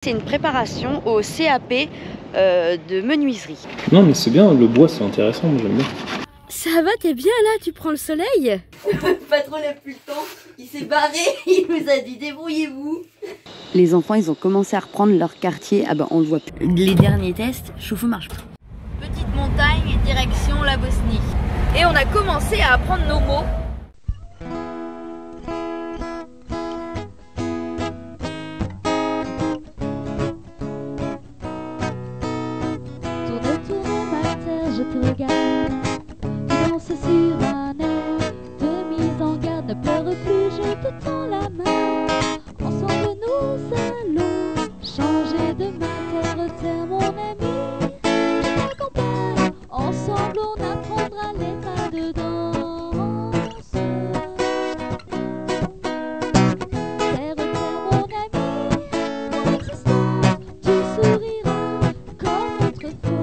C'est une préparation au CAP de menuiserie. Non mais c'est bien, le bois c'est intéressant, moi j'aime bien. Ça va, t'es bien là, tu prends le soleil? Le patron n'a plus le temps, il s'est barré, il nous a dit débrouillez-vous. Les enfants ils ont commencé à reprendre leur quartier, ah bah on le voit plus. Les derniers tests, chauffe-eau marche pas. Petite montagne et direction la Bosnie. Et on a commencé à apprendre nos mots. Je te regarde, tu danses sur un air de mise en garde. Ne pleure plus, je te tends la main. Ensemble nous allons changer de main. Terre, mon ami, je t'accompagne. Ensemble on apprendra les pas de danse. Terre, mon ami, mon existence, tu souriras comme autrefois.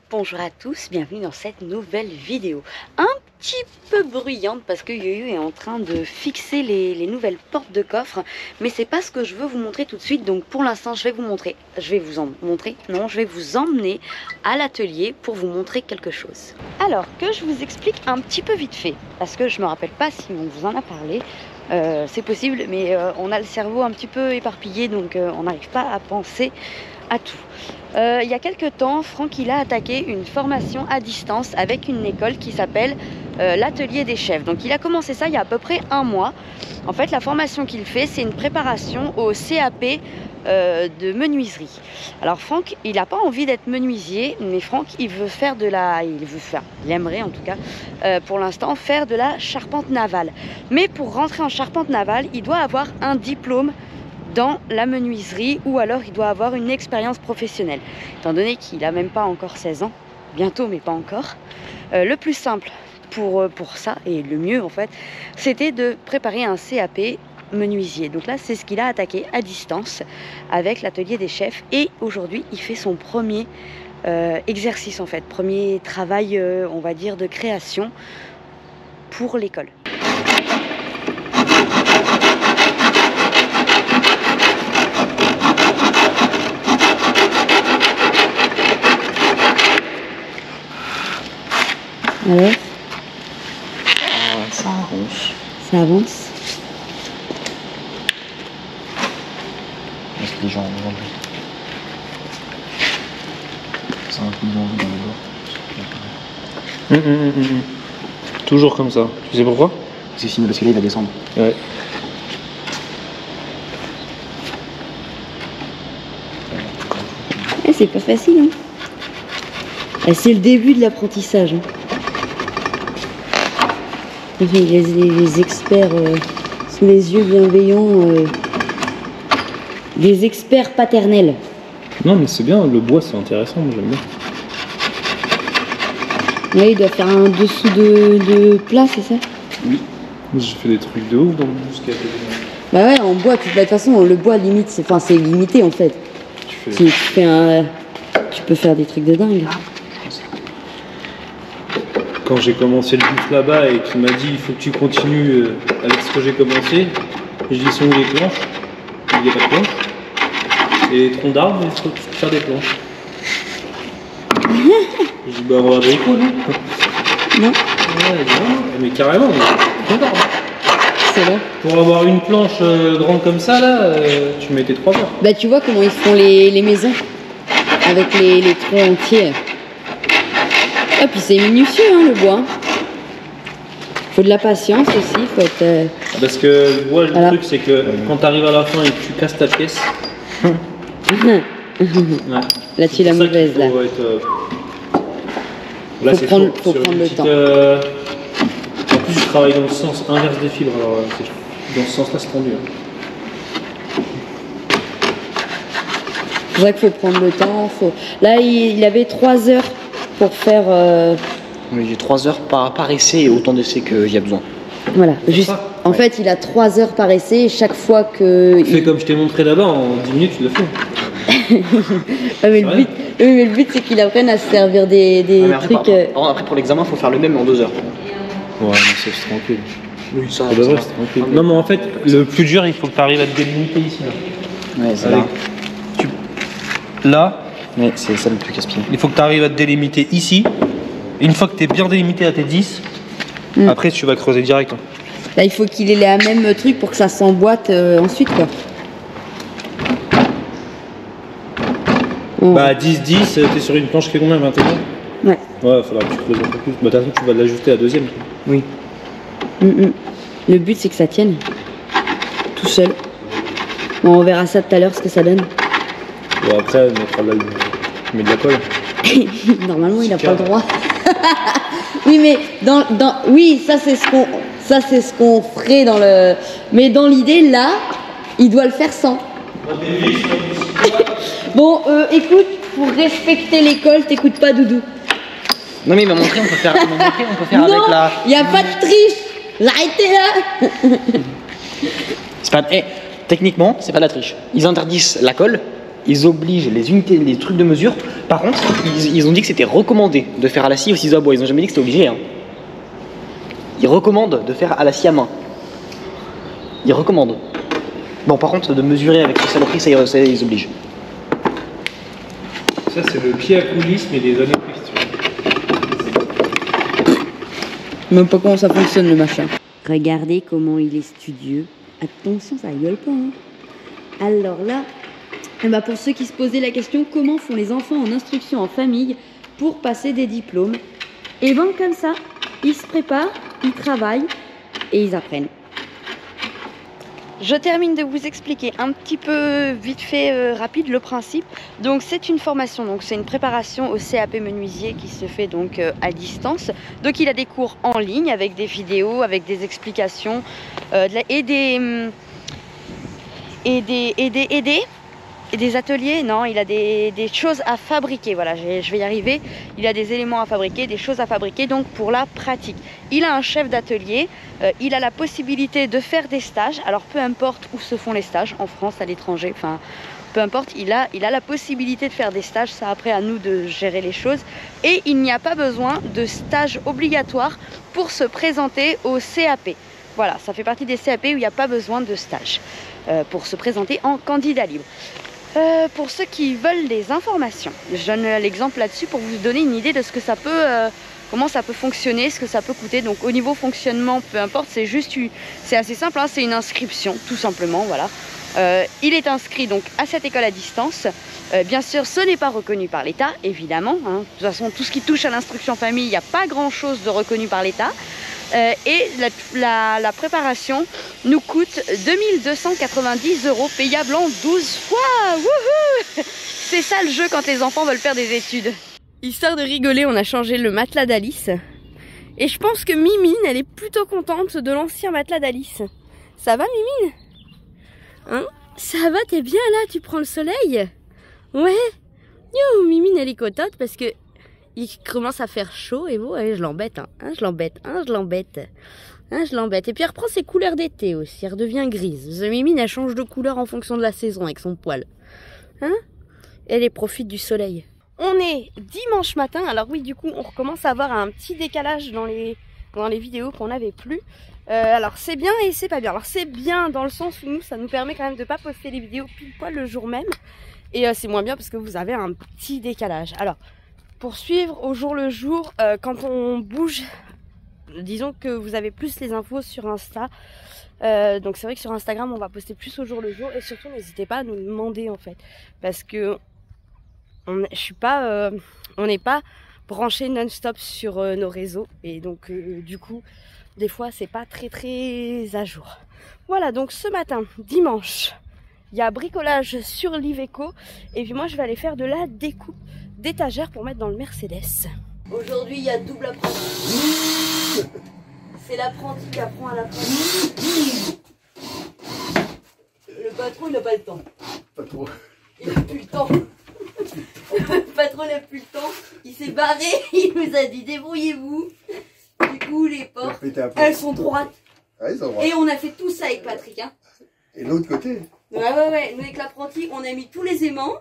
Bonjour à tous, bienvenue dans cette nouvelle vidéo. Un petit peu bruyante parce que Yoyo est en train de fixer les nouvelles portes de coffre. Mais c'est pas ce que je veux vous montrer tout de suite. Donc pour l'instant je vais vous emmener à l'atelier pour vous montrer quelque chose. Alors que je vous explique un petit peu vite fait. Parce que je me rappelle pas si on vous en a parlé. C'est possible mais on a le cerveau un petit peu éparpillé. Donc on n'arrive pas à penser à tout. Il y a quelques temps, Franck il a attaqué une formation à distance avec une école qui s'appelle l'atelier des chefs. Donc il a commencé ça il y a à peu près un mois. En fait la formation qu'il fait c'est une préparation au CAP de menuiserie. Alors Franck il n'a pas envie d'être menuisier, mais Franck il aimerait en tout cas pour l'instant faire de la charpente navale. Mais pour rentrer en charpente navale il doit avoir un diplôme dans la menuiserie ou alors il doit avoir une expérience professionnelle. Étant donné qu'il n'a même pas encore 16 ans, bientôt mais pas encore, le plus simple pour ça et le mieux en fait, c'était de préparer un CAP menuisier. Donc là c'est ce qu'il a attaqué à distance avec l'atelier des chefs et aujourd'hui il fait son premier exercice en fait, premier travail on va dire de création pour l'école. Alors Ça avance. Ça avance. Est-ce que les gens ont envie? C'est un coup d'envie dans le bord. Toujours comme ça. Tu sais pourquoi? C'est sinon parce que là il va descendre. Ouais. C'est pas facile hein. C'est le début de l'apprentissage hein. Les experts sous les yeux bienveillants des experts paternels. Non mais c'est bien, le bois c'est intéressant, moi j'aime bien. Ouais, il doit faire un dessous de plat, c'est ça? Oui. J'ai fait des trucs de ouf dans le jusqu'à. Bah ouais, en bois, de toute façon, le bois limite, c'est limité en fait. Tu peux faire des trucs de dingue. Quand j'ai commencé le but là-bas et qu'il m'a dit il faut que tu continues avec ce que j'ai commencé, je dis sont où les planches? Il n'y a pas de planches. Et les troncs d'arbres, il faut faire des planches. Je dis bah on va avoir des échos, non? Non. Ouais, non, mais carrément, troncs d'arbres. C'est là. Pour avoir une planche grande comme ça, là, tu mettais 3 heures. Bah tu vois comment ils font les maisons avec les troncs entiers. Ah puis c'est minutieux hein, le bois. Faut de la patience aussi, faut être. Parce que le bois, le truc c'est que quand tu arrives à la fin et que tu casses ta pièce. Ouais. Là tu es la mauvaise là. Là faut prendre le temps. En plus je travaille dans le sens inverse des fibres, alors dans ce sens là c'est tendu. C'est vrai qu'il faut prendre le temps. Là il avait 3 heures pour faire. Oui, j'ai 3 heures par essai et autant d'essais qu'il y a besoin. Voilà, juste. En fait, il a 3 heures par essai et chaque fois que. Fais comme je t'ai montré là-bas, en 10 minutes tu le fais. Mais Oui, mais le but c'est qu'il apprenne à se servir des mais après, trucs. après, pour l'examen, il faut faire le même en 2 heures. Ouais, mais ça c'est tranquille. Oui, ça. Pour de vrai, c'est tranquille. Non, mais en fait, le plus dur, il faut que tu arrives à te délimiter ici. Là. Ouais, c'est Avec- là. Là, Ouais, c'est ça le plus casse-pied. il faut que tu arrives à te délimiter ici. Et une fois que tu es bien délimité à tes 10, après tu vas creuser direct. Hein. Là, il faut qu'il ait la même truc pour que ça s'emboîte ensuite, quoi. Oh. Bah 10-10, t'es sur une planche qui est combien, 21? Ouais. Ouais, il faudra que tu creuses un peu plus. Bah de toute façon, tu vas l'ajuster à deuxième. Oui. Le but c'est que ça tienne. Tout seul. Bon, on verra ça tout à l'heure, ce que ça donne. Bon, après, on mettra là, il met de la colle. Normalement, il n'a pas le droit. Oui, mais oui, ça c'est ce qu'on ferait dans le. Mais dans l'idée, là, il doit le faire sans. Bon, écoute, pour respecter l'école, t'écoutes pas Doudou. Non, mais il m'a montré, on peut faire, Non, avec la. il n'y a pas de triche. Arrêtez là. C'est pas. Techniquement, c'est pas de la triche. Ils interdisent la colle, ils obligent les unités, les trucs de mesure. Par contre, ils ont dit que c'était recommandé de faire à la scie ou au ciseau à bois. Ils ont jamais dit que c'était obligé. Hein. Ils recommandent de faire à la scie à main. Ils recommandent. Bon, par contre, de mesurer avec ce saloperie, ça ils obligent. Ça, c'est le pied à coulisses, mais des années plus. Même pas comment ça fonctionne le machin. Regardez comment il est studieux. Attention, ça rigole pas. Hein. Alors là, pour ceux qui se posaient la question, comment font les enfants en instruction en famille pour passer des diplômes? Et ben comme ça, ils se préparent, ils travaillent et ils apprennent. Je termine de vous expliquer un petit peu vite fait rapide le principe. Donc c'est une formation, donc c'est une préparation au CAP menuisier qui se fait donc à distance. Donc il a des cours en ligne avec des vidéos, avec des explications et des ateliers. Non, il a des choses à fabriquer. Voilà, je vais y arriver. Il a des éléments à fabriquer, des choses à fabriquer, donc pour la pratique. Il a un chef d'atelier, il a la possibilité de faire des stages. Alors peu importe où se font les stages, en France, à l'étranger, enfin peu importe, il a la possibilité de faire des stages. Ça, après, à nous de gérer les choses. Et il n'y a pas besoin de stage obligatoire pour se présenter au CAP. Voilà, ça fait partie des CAP où il n'y a pas besoin de stage pour se présenter en candidat libre. Pour ceux qui veulent des informations, je donne l'exemple là-dessus pour vous donner une idée de ce que ça peut, comment ça peut fonctionner, ce que ça peut coûter. Donc au niveau fonctionnement, peu importe, c'est assez simple, hein, c'est une inscription tout simplement, voilà. Il est inscrit donc à cette école à distance. Bien sûr, ce n'est pas reconnu par l'État, évidemment. Hein. De toute façon, tout ce qui touche à l'instruction famille, il n'y a pas grand-chose de reconnu par l'État. Et la préparation nous coûte 2290 € payable en 12 fois. Wouhou! C'est ça le jeu quand les enfants veulent faire des études. Histoire de rigoler, on a changé le matelas d'Alice. Et je pense que Mimine, elle est plutôt contente de l'ancien matelas d'Alice. Ça va, Mimine? Hein? Ça va, t'es bien là, tu prends le soleil? Ouais. Yo, Mimine, elle est contente parce que il commence à faire chaud et bon, je l'embête, hein. Je l'embête. Et puis elle reprend ses couleurs d'été aussi, elle redevient grise. Mimine, elle change de couleur en fonction de la saison avec son poil. Hein? Elle profite du soleil. On est dimanche matin, alors oui, du coup, on recommence à avoir un petit décalage dans les vidéos qu'on n'avait plus. Alors c'est bien et c'est pas bien. Alors c'est bien dans le sens où nous, ça nous permet quand même de ne pas poster les vidéos pile poil le jour même. Et c'est moins bien parce que vous avez un petit décalage. Alors, pour suivre au jour le jour, quand on bouge, disons que vous avez plus les infos sur Insta. Donc c'est vrai que sur Instagram, on va poster plus au jour le jour. Et surtout, n'hésitez pas à nous demander en fait. Parce que on n'est pas branché non-stop sur nos réseaux. Et donc du coup, des fois, c'est pas très très à jour. Voilà, donc ce matin, dimanche, il y a bricolage sur l'Iveco. Et puis moi, je vais aller faire de la découpe d'étagères pour mettre dans le Mercedes. Aujourd'hui, il y a double apprenti. C'est l'apprenti qui apprend à l'apprenti. Le patron, il n'a pas le temps. Pas trop. Il n'a plus le temps. Le patron n'a plus le temps. Il s'est barré. Il nous a dit débrouillez-vous. Du coup, les portes, elles sont droites. Ah, ils sont droits. Et on a fait tout ça avec Patrick. Hein. Et l'autre côté? Ouais. Nous, avec l'apprenti, on a mis tous les aimants.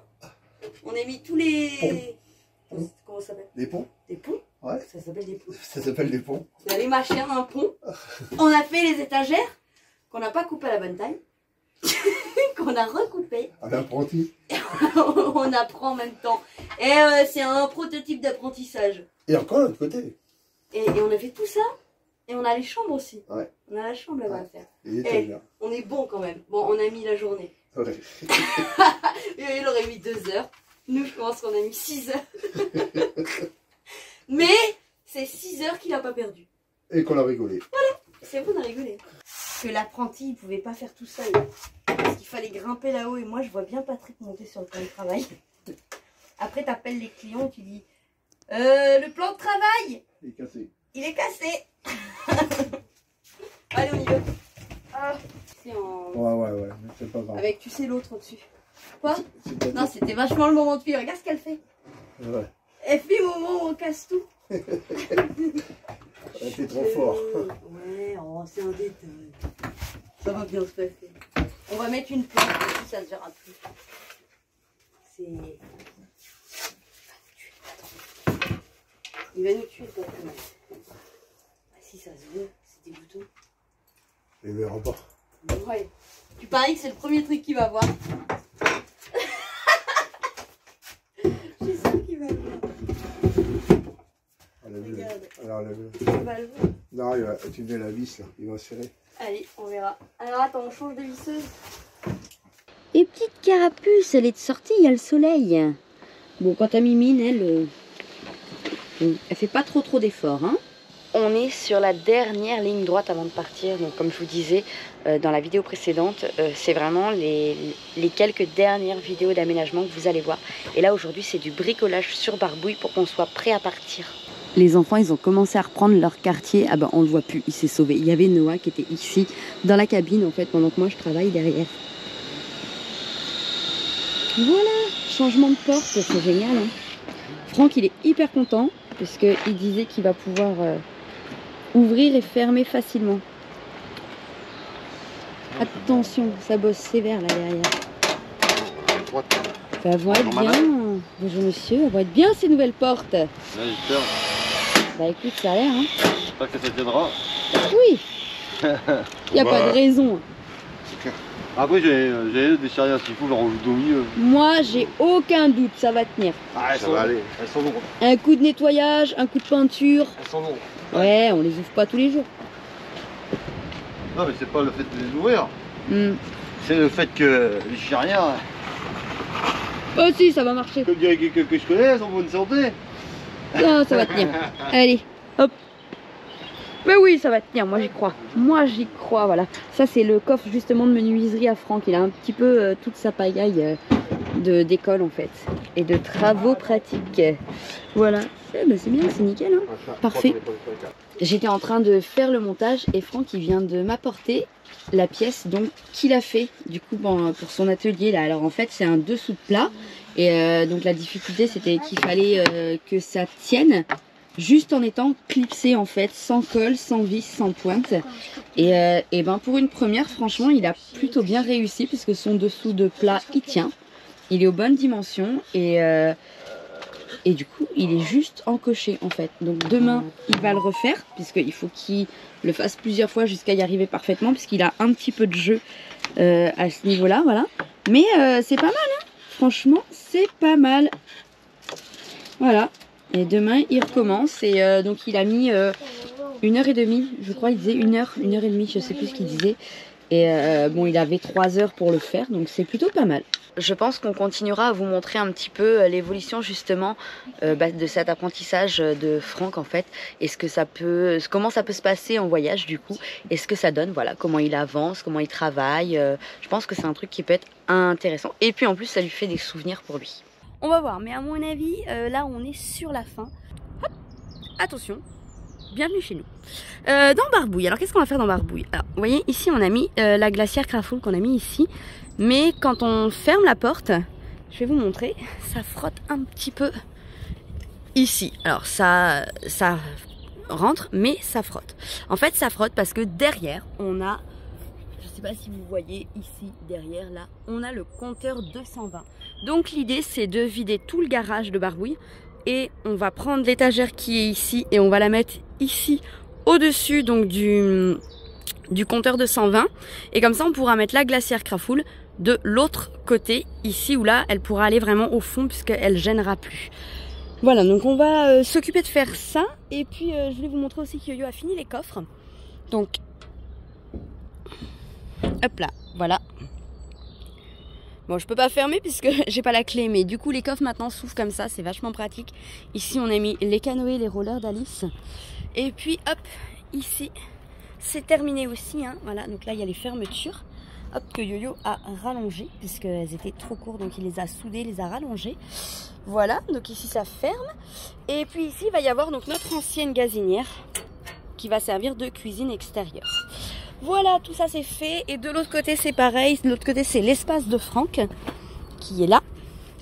On a mis tous les... Ponts. Comment ça s'appelle? Des ponts? Des ponts? Ouais. Ça s'appelle des ponts. Ça s'appelle des ponts. On a les machins, un pont. On a fait les étagères qu'on n'a pas coupées à la bonne taille. Qu'on a recoupé. Un apprenti. On apprend en même temps. Et c'est un prototype d'apprentissage. Et encore l'autre côté. Et on a fait tout ça. Et on a les chambres aussi. Ouais. On a la chambre là-bas à faire. Il était bien. On est bon quand même. Bon, on a mis la journée. Ouais. Et il aurait mis 2 heures. Nous, je pense qu'on a mis 6 heures. Mais c'est 6 heures qu'il n'a pas perdu. Et qu'on a rigolé. C'est bon, on a rigolé. Que l'apprenti, il pouvait pas faire tout seul. Parce qu'il fallait grimper là-haut. Et moi, je vois bien Patrick monter sur le plan de travail. Après, t'appelles les clients et tu dis le plan de travail, Il est cassé. il est cassé. Allez, on y va. Ah, c'est en... Ouais, mais c'est pas grave. Avec, tu sais, l'autre au-dessus. Quoi? C'est peut-être- Non, c'était vachement le moment de fuir. Regarde ce qu'elle fait. Ouais. Elle fait au moment où on casse tout. T'es trop fort. Ouais, oh, c'est un détail. Ça va bien se passer. On va mettre une plante, comme ça se verra plus. C'est... Il va nous tuer, toi, quand même. Ah, si ça se veut, c'est dégoûtant. Il verra pas. Ouais. Tu paries que c'est le premier truc qu'il va voir. Je suis sûre qu'il va le voir. Regarde. Alors, lève-le. Il va le voir. Non, il va, tu mets la vis là, il va serrer. Allez, on verra. Alors attends, on change de visseuse. Et petite carapuce, elle est de sortie, il y a le soleil. Bon, quant à Mimine, elle fait pas trop d'efforts. Hein. On est sur la dernière ligne droite avant de partir. Donc, comme je vous disais dans la vidéo précédente, c'est vraiment les quelques dernières vidéos d'aménagement que vous allez voir. Et là, aujourd'hui, c'est du bricolage sur Barbouille pour qu'on soit prêt à partir. Les enfants, ils ont commencé à reprendre leur quartier. Ah ben, on le voit plus, il s'est sauvé. Il y avait Noah qui était ici, dans la cabine, en fait, pendant que moi, je travaille derrière. Voilà, changement de porte, c'est génial. Hein. Franck, il est hyper content, puisqu'il disait qu'il va pouvoir ouvrir et fermer facilement. Attention, ça bosse sévère là derrière. Ça va être bien. Bonjour monsieur, ça va être bien ces nouvelles portes. Là, j'espère. Bah écoute, ça a l'air, hein. J'espère que ça tiendra. Oui. Il n'y a pas de raison. Après, j'ai des charrières s'il faut, leur en au milieu. Moi, j'ai aucun doute, ça va tenir. Ah, Ça va aller. Elles sont lourdes. Un coup de nettoyage, un coup de peinture. Elles sont lourdes. Ouais, on les ouvre pas tous les jours. Non, mais c'est pas le fait de les ouvrir. C'est le fait que les charrières, Oh si, ça va marcher. comme dirait quelqu'un que je connais, elles sont en bonne santé. Non, ça va tenir. Allez, hop. Mais oui, ça va tenir, moi j'y crois. Moi j'y crois, voilà. Ça c'est le coffre justement de menuiserie à Franck. Il a un petit peu toute sa pagaille d'école en fait. Et de travaux pratiques. Voilà. Eh ben, c'est bien, c'est nickel. Hein. Parfait. J'étais en train de faire le montage et Franck il vient de m'apporter la pièce donc qu'il a fait du coup pour son atelier là. Alors en fait c'est un dessous de plat et donc la difficulté c'était qu'il fallait que ça tienne juste en étant clipsé en fait, sans colle, sans vis, sans pointe. Et ben pour une première franchement il a plutôt bien réussi puisque son dessous de plat il tient, il est aux bonnes dimensions et du coup, il est juste encoché en fait. Donc demain, il va le refaire, puisqu'il faut qu'il le fasse plusieurs fois jusqu'à y arriver parfaitement, puisqu'il a un petit peu de jeu à ce niveau-là, voilà. Mais c'est pas mal, hein. Franchement, c'est pas mal. Voilà. Et demain, il recommence. Et donc, il a mis 1h30, je crois, il disait 1h30, je sais plus ce qu'il disait. Et bon, il avait 3 heures pour le faire, donc c'est plutôt pas mal. Je pense qu'on continuera à vous montrer un petit peu l'évolution justement de cet apprentissage de Franck en fait. Et comment ça peut se passer en voyage du coup. Et ce que ça donne, voilà, comment il avance, comment il travaille. Je pense que c'est un truc qui peut être intéressant. Et puis en plus, ça lui fait des souvenirs pour lui. On va voir, mais à mon avis, là on est sur la fin. Hop, attention. Bienvenue chez nous. Dans Barbouille, alors qu'est-ce qu'on va faire dans Barbouille? Alors, vous voyez, ici on a mis la glacière Crafoul qu'on a mis ici. Mais quand on ferme la porte, je vais vous montrer, ça frotte un petit peu ici. Alors ça rentre, mais ça frotte. En fait, ça frotte parce que derrière, on a je sais pas si vous voyez ici derrière là, on a le compteur 220. Donc l'idée c'est de vider tout le garage de Barbouille et on va prendre l'étagère qui est ici et on va la mettre ici au-dessus donc du compteur 220 et comme ça on pourra mettre la glacière Crafoul de l'autre côté ici où là elle pourra aller vraiment au fond puisqu'elle gênera plus. Voilà, donc on va s'occuper de faire ça et puis je voulais vous montrer aussi que Yo-Yo a fini les coffres. Donc hop là, voilà. Bon, je peux pas fermer puisque j'ai pas la clé, mais du coup les coffres maintenant s'ouvrent comme ça, c'est vachement pratique. Ici on a mis les canoës, les rollers d'Alice. Et puis hop, ici c'est terminé aussi, hein. Voilà, donc là il y a les fermetures. Hop, que Yo-Yo a rallongé puisqu'elles étaient trop courtes, donc il les a soudées, les a rallongées. Voilà, donc ici ça ferme. Et puis ici il va y avoir donc notre ancienne gazinière qui va servir de cuisine extérieure. Voilà, tout ça c'est fait. Et de l'autre côté c'est pareil. De l'autre côté c'est l'espace de Franck qui est là,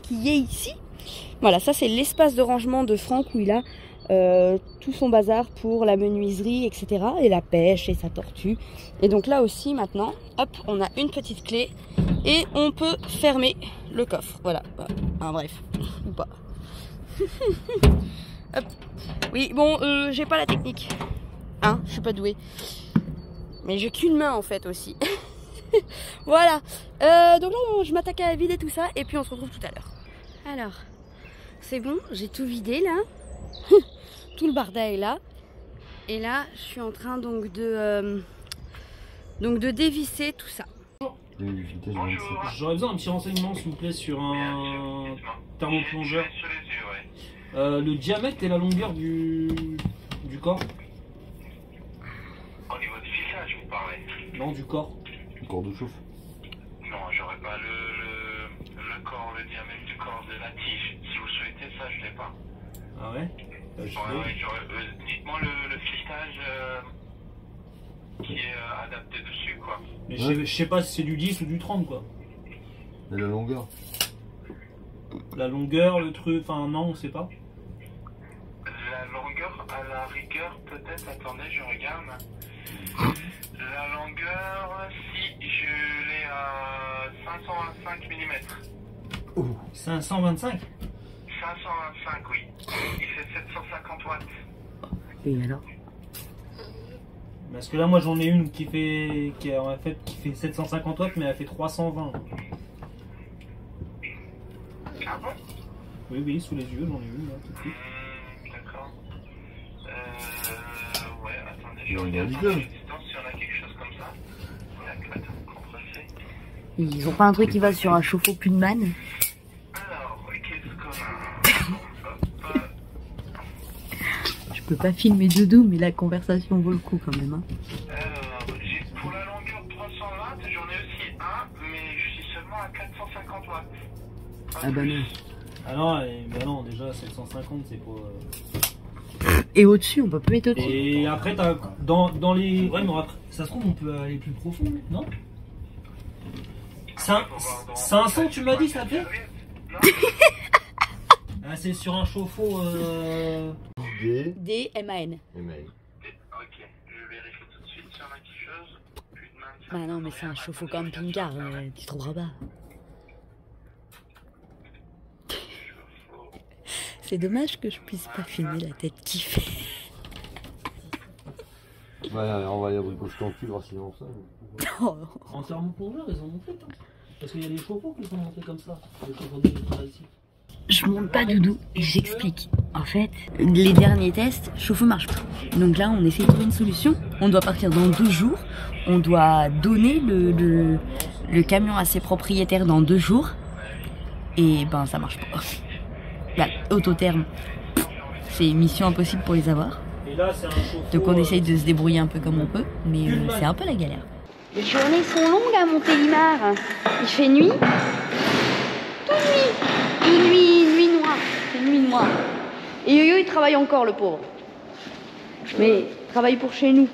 qui est ici. Voilà, ça c'est l'espace de rangement de Franck où il a tout son bazar pour la menuiserie, etc. Et la pêche et sa tortue. Et donc là aussi maintenant, hop, on a une petite clé et on peut fermer le coffre. Voilà, enfin, bref, ou pas. Hop. Oui, bon, j'ai pas la technique. Hein, je suis pas douée. Mais j'ai qu'une main en fait aussi. Voilà. Donc là, je m'attaque à vider tout ça et puis on se retrouve tout à l'heure. Alors, c'est bon, j'ai tout vidé là. Tout le barda est là. Et là, je suis en train donc de dévisser tout ça. J'aurais besoin d'un petit renseignement s'il vous plaît sur un thermoplongeur. Le diamètre et la longueur du corps. Au niveau du fissage, vous parlez? Non, du corps. Le corps de chauffe. Non, j'aurais pas le corps, le diamètre du corps de la tige. Si vous souhaitez ça, je l'ai pas. Ah ouais? Dites-moi le filetage qui est adapté dessus, quoi. Mais je sais pas si c'est du 10 ou du 30, quoi. Et la longueur? La longueur, le truc, enfin non, on sait pas. La longueur, à la rigueur, peut-être, attendez, je regarde. La longueur, si je l'ai à 525 mm. 525? 525, oui. Il fait 750 watts. Et alors? Parce que là, moi j'en ai une qui fait 750 watts, mais elle fait 320. Ah bon? Oui, sous les yeux, j'en ai une là, tout de suite. D'accord. Ouais, attendez, je regarde sur la distance si on a quelque chose comme ça. Attends, compresser. Ils ont pas un truc qui va sur un chauffe-eau Pullman? Alors, qu'est-ce qu'on a? Hop. Je peux pas filmer Doudou, mais la conversation vaut le coup quand même. Hein. Alors, pour la longueur 300 watts, j'en ai aussi un, mais je suis seulement à 450 watts. Ah bah non. Ah non, bah non, déjà 750 c'est pas... Et au-dessus, on peut pas mettre au-dessus. Et après, t'as dans les... Ouais, mais après, ça se trouve, on peut aller plus profond, non? 500, tu m'as dit, ça fait? Ah, c'est sur un chauffe-eau... D-M-A-N. Ok, je vérifie tout de suite si on a quelque chose. Bah non, mais c'est un chauffe-eau camping-car, tu trouveras pas. C'est dommage que je puisse pas filmer la tête qui fait. Ouais, on va aller à Bricoche-Cantu voir s'ils ont ça. Oh. En thermoplongeur, ils en ont fait, hein. Parce qu'il y a des chauffe-eau qui sont montés comme ça. Les chauffe-eau de ici. Je monte pas Doudou et j'explique. En fait, les derniers tests, chauffe-eau marche pas. Donc là, on essaie de trouver une solution. On doit partir dans 2 jours. On doit donner le camion à ses propriétaires dans 2 jours. Et ben, ça marche pas. Là, autotherme, c'est mission impossible pour les avoir. Et là, c'est un chauffe-eau, donc on essaye de se débrouiller un peu comme on peut, mais c'est un peu la galère. Les journées sont longues à Montélimar. Il fait nuit. Toute nuit noire. C'est nuit noire. Et Yo-Yo il travaille encore, le pauvre. Mais il travaille pour chez nous.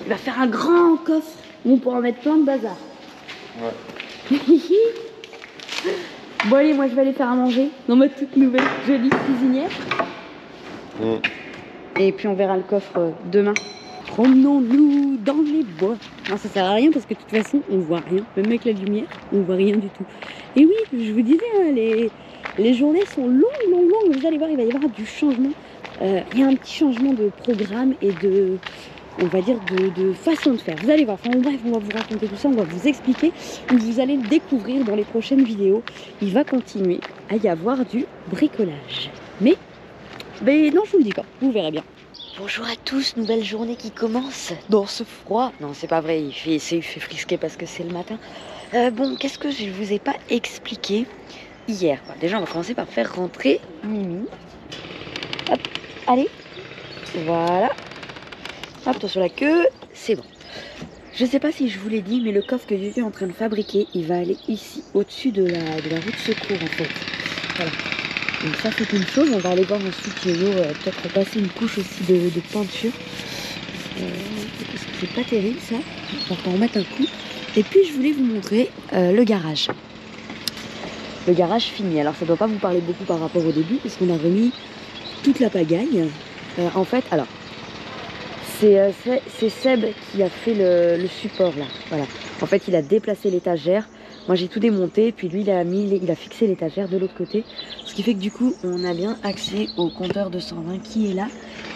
Il va faire un grand coffre où on pourra mettre plein de bazar. Ouais. Bon allez, moi je vais aller faire à manger dans ma toute nouvelle jolie cuisinière. Et puis on verra le coffre demain. promenons-nous dans les bois. Non, ça sert à rien parce que de toute façon, on voit rien. Même avec la lumière, on voit rien du tout. Et oui, je vous disais, hein, les journées sont longues. Vous allez voir, il va y avoir du changement. Il y a un petit changement de programme et de, on va dire, de façon de faire. Vous allez voir, enfin bref, on va vous raconter tout ça, on va vous expliquer. Vous allez le découvrir dans les prochaines vidéos. Il va continuer à y avoir du bricolage. Mais non, je vous le dis pas, vous verrez bien. Bonjour à tous, nouvelle journée qui commence dans ce froid. Non, c'est pas vrai, il fait frisquer parce que c'est le matin. Bon, qu'est-ce que je vous ai pas expliqué hier? Déjà, on va commencer par faire rentrer Mimi. Hop, allez, voilà. Hop, attention la queue, c'est bon. Je sais pas si je vous l'ai dit, mais le coffre que Yo-Yo est en train de fabriquer, il va aller ici, au-dessus de la roue de secours en fait. Voilà. Donc ça c'est une chose, on va aller voir ensuite Yo-Yo peut-être repasser une couche aussi de peinture. Parce que c'est pas terrible ça, on va en remettre un coup. Et puis je voulais vous montrer le garage. Le garage fini, alors ça doit pas vous parler beaucoup par rapport au début, parce qu'on a remis toute la pagaille. En fait, alors, c'est Seb qui a fait le support là, voilà. En fait il a déplacé l'étagère. Moi j'ai tout démonté, puis lui il a fixé l'étagère de l'autre côté. Ce qui fait que du coup on a bien accès au compteur 220 qui est là.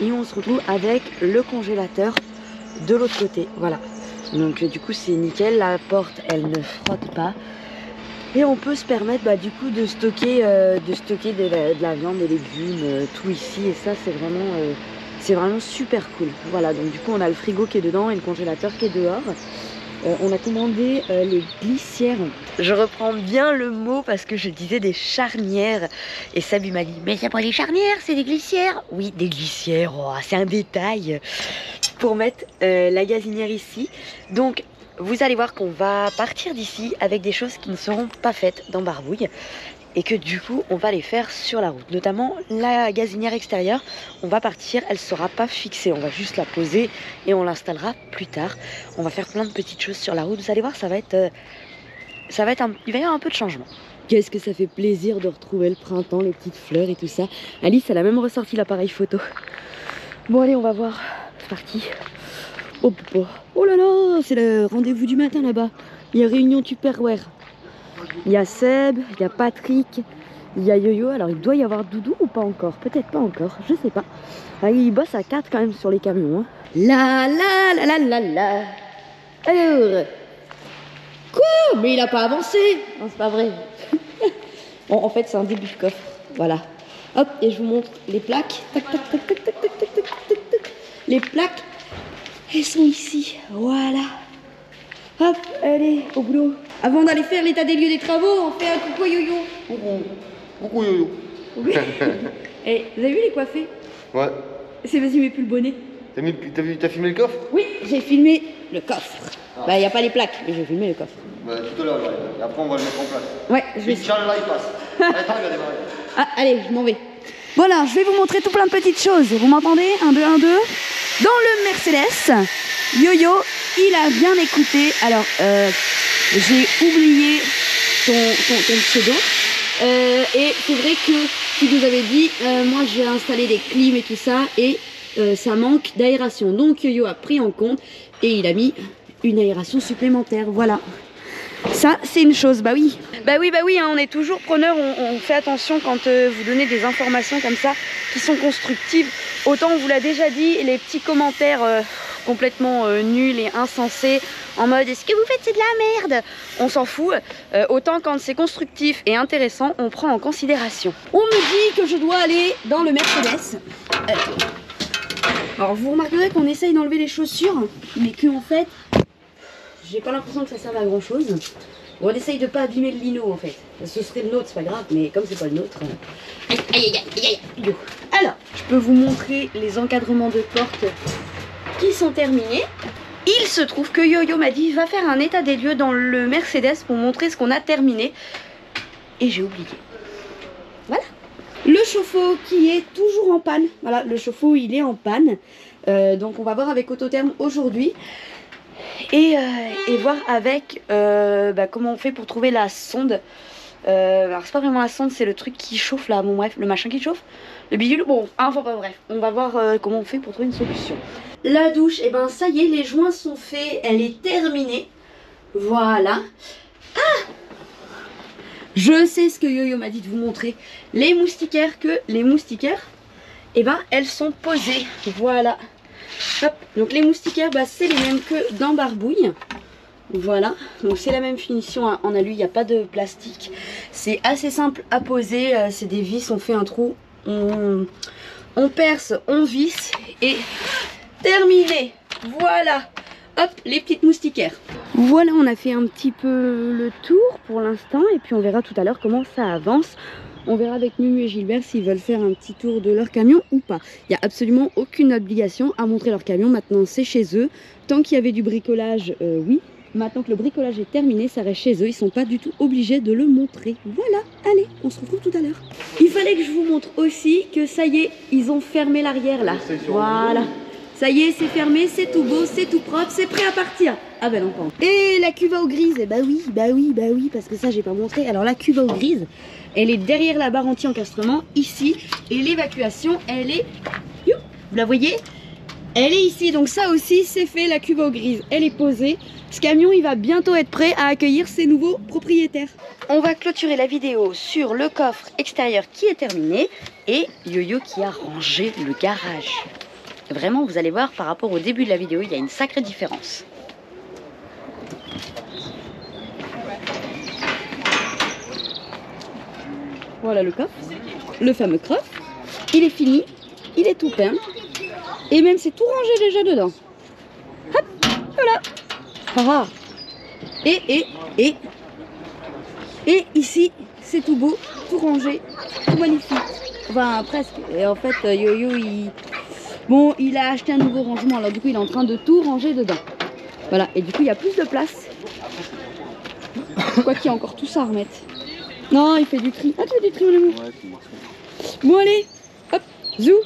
Et on se retrouve avec le congélateur de l'autre côté, voilà. Donc du coup c'est nickel, la porte elle ne frotte pas. Et on peut se permettre du coup de stocker de la viande, des légumes, tout ici. Et ça c'est vraiment super cool. Voilà, donc du coup on a le frigo qui est dedans et le congélateur qui est dehors. On a commandé les glissières. Je reprends bien le mot parce que je disais des charnières. Et Sab m'a dit, mais c'est pas des charnières, c'est des glissières. Oui, des glissières, oh, c'est un détail. Pour mettre la gazinière ici. Donc, vous allez voir qu'on va partir d'ici avec des choses qui ne seront pas faites dans Barbouille. Et que du coup, on va les faire sur la route. Notamment la gazinière extérieure, on va partir, elle ne sera pas fixée. On va juste la poser et on l'installera plus tard. On va faire plein de petites choses sur la route. Vous allez voir, il va y avoir un peu de changement. Qu'est-ce que ça fait plaisir de retrouver le printemps, les petites fleurs et tout ça. Alice, elle a même ressorti l'appareil photo. Bon allez, on va voir. C'est parti. Oh là là, c'est le rendez-vous du matin là-bas. Il y a réunion Tupperware. Il y a Seb, il y a Patrick, il y a Yo-Yo. Alors il doit y avoir Doudou ou pas encore? Peut-être pas encore, je sais pas. Il bosse à 4 quand même sur les camions. Hein. La. Alors. Quoi? Mais il a pas avancé. Non, c'est pas vrai. Bon, en fait c'est un début de coffre. Voilà. Hop, et je vous montre les plaques. Tac. Les plaques, elles sont ici. Voilà. Hop, allez, au boulot. Avant d'aller faire l'état des lieux des travaux, on fait un coucou Yo-Yo. Coucou Yo-Yo. Et vous avez vu les coiffés? Ouais. C'est vas-y, mets plus le bonnet. T'as filmé le coffre? Oui, j'ai filmé le coffre. Bah, y a pas les plaques, mais j'ai filmé le coffre. Bah, tout à l'heure, et après on va le mettre en place. Ouais, je vais. Inch'Allah, il passe. Allez, regardez, Ah, allez, je m'en vais. Voilà, je vais vous montrer tout plein de petites choses. Vous m'entendez? 1, 2, 1, 2. Dans le Mercedes, Yo-Yo, il a bien écouté. Alors, j'ai oublié ton pseudo. Et c'est vrai que, si vous avez dit, moi j'ai installé des clims et tout ça, et ça manque d'aération. Donc Yo-Yo a pris en compte et il a mis une aération supplémentaire. Voilà. Ça, c'est une chose, bah oui, hein, on est toujours preneur, on fait attention quand vous donnez des informations comme ça qui sont constructives. Autant on vous l'a déjà dit, les petits commentaires complètement nuls et insensés, en mode est-ce que vous faites c'est de la merde, on s'en fout. Autant quand c'est constructif et intéressant, on prend en considération. On me dit que je dois aller dans le Mercedes. Alors vous remarquerez qu'on essaye d'enlever les chaussures, mais que en fait, j'ai pas l'impression que ça serve à grand chose. On essaye de pas abîmer le lino en fait. Ce serait le nôtre, c'est pas grave, mais comme c'est pas le nôtre. Aïe. Alors, je peux vous montrer les encadrements de porte qui sont terminés. Il se trouve que Yo-Yo m'a dit va faire un état des lieux dans le Mercedes pour montrer ce qu'on a terminé. Et j'ai oublié. Voilà. Le chauffe-eau qui est toujours en panne. Voilà, le chauffe-eau il est en panne. Donc on va voir avec Autotherm aujourd'hui. Et voir avec comment on fait pour trouver la sonde. Alors c'est pas vraiment la sonde, c'est le truc qui chauffe là, bon bref, le machin qui chauffe, le bidule, bon, enfin pas bref, on va voir comment on fait pour trouver une solution. la douche, et ben ça y est, les joints sont faits, elle est terminée. Voilà. Ah! Je sais ce que Yo-Yo m'a dit de vous montrer. Les moustiquaires, et ben elles sont posées. Voilà. Hop. Donc les moustiquaires, bah, c'est les mêmes que dans Barbouille. Voilà, donc c'est la même finition en alu, il n'y a pas de plastique. C'est assez simple à poser, c'est des vis, on fait un trou, on perce, on visse et terminé. Voilà, hop, les petites moustiquaires. Voilà, on a fait un petit peu le tour pour l'instant et puis on verra tout à l'heure comment ça avance. On verra avec Mumu et Gilbert s'ils veulent faire un petit tour de leur camion ou pas. Il n'y a absolument aucune obligation à montrer leur camion, maintenant c'est chez eux. Tant qu'il y avait du bricolage, oui. Maintenant que le bricolage est terminé, ça reste chez eux, ils sont pas du tout obligés de le montrer. Voilà, allez, on se retrouve tout à l'heure. Il fallait que je vous montre aussi que ça y est, ils ont fermé l'arrière là. Voilà, ça y est, c'est fermé, c'est tout beau, c'est tout propre, c'est prêt à partir. Ah ben non, pas. Et la cuve à eau grise, bah oui, parce que ça j'ai pas montré. Alors la cuve à eau grise, elle est derrière la barre anti-encastrement, ici, et l'évacuation, elle est, vous la voyez? Elle est ici, donc ça aussi c'est fait, la cuve à eau grise, elle est posée. Ce camion, il va bientôt être prêt à accueillir ses nouveaux propriétaires. On va clôturer la vidéo sur le coffre extérieur qui est terminé et Yo-Yo qui a rangé le garage. Vraiment, vous allez voir, par rapport au début de la vidéo, il y a une sacrée différence. Voilà le coffre, le fameux coffre. Il est fini, il est tout peint. Et même c'est tout rangé déjà dedans. Hop, voilà. Ah. Et ici, c'est tout beau, tout rangé, tout magnifique. Enfin, presque. Et en fait, Yo-Yo, il a acheté un nouveau rangement. Alors du coup, il est en train de tout ranger dedans. Voilà. Et du coup, il y a plus de place. Quoi qu'il y a encore tout ça à remettre. Non, il fait du tri. Ah, tu fais du tri, mon amour. Bon, allez. Hop, zou.